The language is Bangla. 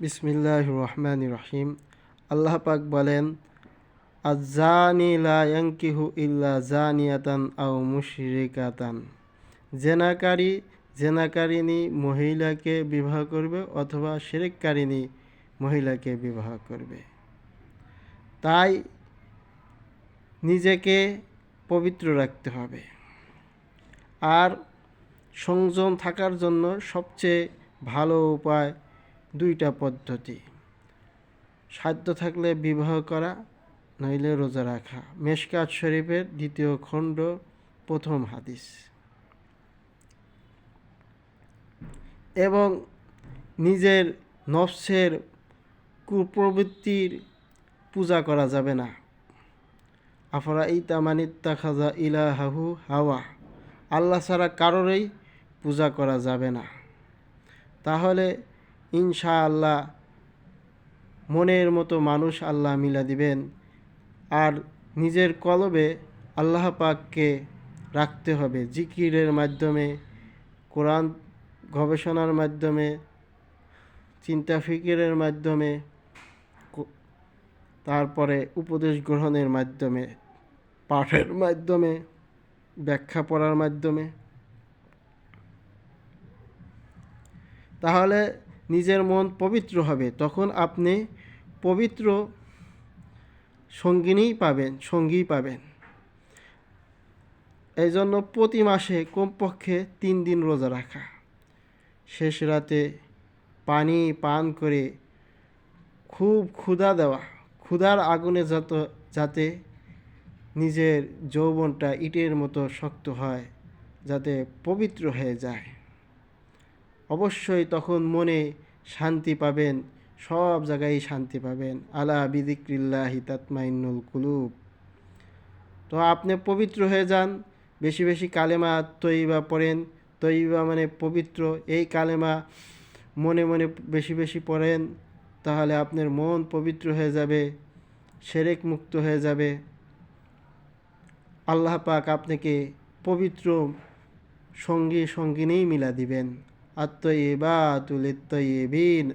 বিসমিল্লাহির রহমানির রহিম। আল্লাহ পাক বলেন, আয-যানি লা ইয়ানকিহু ইল্লা জানিয়াতান আও মুশরিকাতান। জেনাকারী জেনাকারিনী মহিলাকে বিবাহ করবে অথবা শিরককারিনী মহিলাকে বিবাহ করবে। তাই নিজেকে পবিত্র রাখতে হবে। আর সংযম থাকার জন্য সবচেয়ে ভালো উপায় দুইটা পদ্ধতি। সাধ্য থাকলে বিবাহ করা, নইলে রোজা রাখা। মেশকাত শরীফের 2 খণ্ড 1 হাদিস। এবং নিজের নফসের কুপ্রবৃত্তির পূজা করা যাবে না। আফরাইতা মানিত্তাখাযা ইলাহাহু হাওয়া। আল্লাহ ছাড়া কারোরই পূজা করা যাবে না। তাহলে ইনশাআল্লাহ মনের মতো মানুষ আল্লাহ মিলা দিবেন। আর নিজের কলবে আল্লাহ পাককে রাখতে হবে জিকিরের মাধ্যমে, কোরআন গবেষণার মাধ্যমে, চিন্তা ফিকিরের মাধ্যমে, তারপরে উপদেশ গ্রহণের মাধ্যমে, পাঠের মাধ্যমে, ব্যাখ্যা পড়ার মাধ্যমে। তাহলে নিজের মন পবিত্র হবে। তখন আপনি পবিত্র সঙ্গী পাবেন। এই জন্য প্রতি মাসে কমপক্ষে 3 দিন রোজা রাখা, শেষ রাতে পানি পান করে খুব ক্ষুধা দেওয়া, ক্ষুধার আগুনে যাতে নিজের যৌবনটা ইটের মতো শক্ত হয়, যাতে পবিত্র হয়ে যায়। অবশ্যই তখন মনে শান্তি পাবেন, সব জায়গায় শান্তি পাবেন। আলা বিযিক্রিল্লাহি তাতমাইন্নুল কুলুব। তো আপনি পবিত্র হয়ে যান, বেশি বেশি কালেমা তয়্যিবা পড়েন। তয়্যিবা মানে পবিত্র। এই কালেমা মনে মনে বেশি বেশি পড়েন, তাহলে আপনার মন পবিত্র হয়ে যাবে, শিরক মুক্ত হয়ে যাবে। আল্লাহ পাক আপনাকে পবিত্র সঙ্গিনী মিলা দিবেন। আত-তয়্যিবাতু লিত-তয়্যিবিন।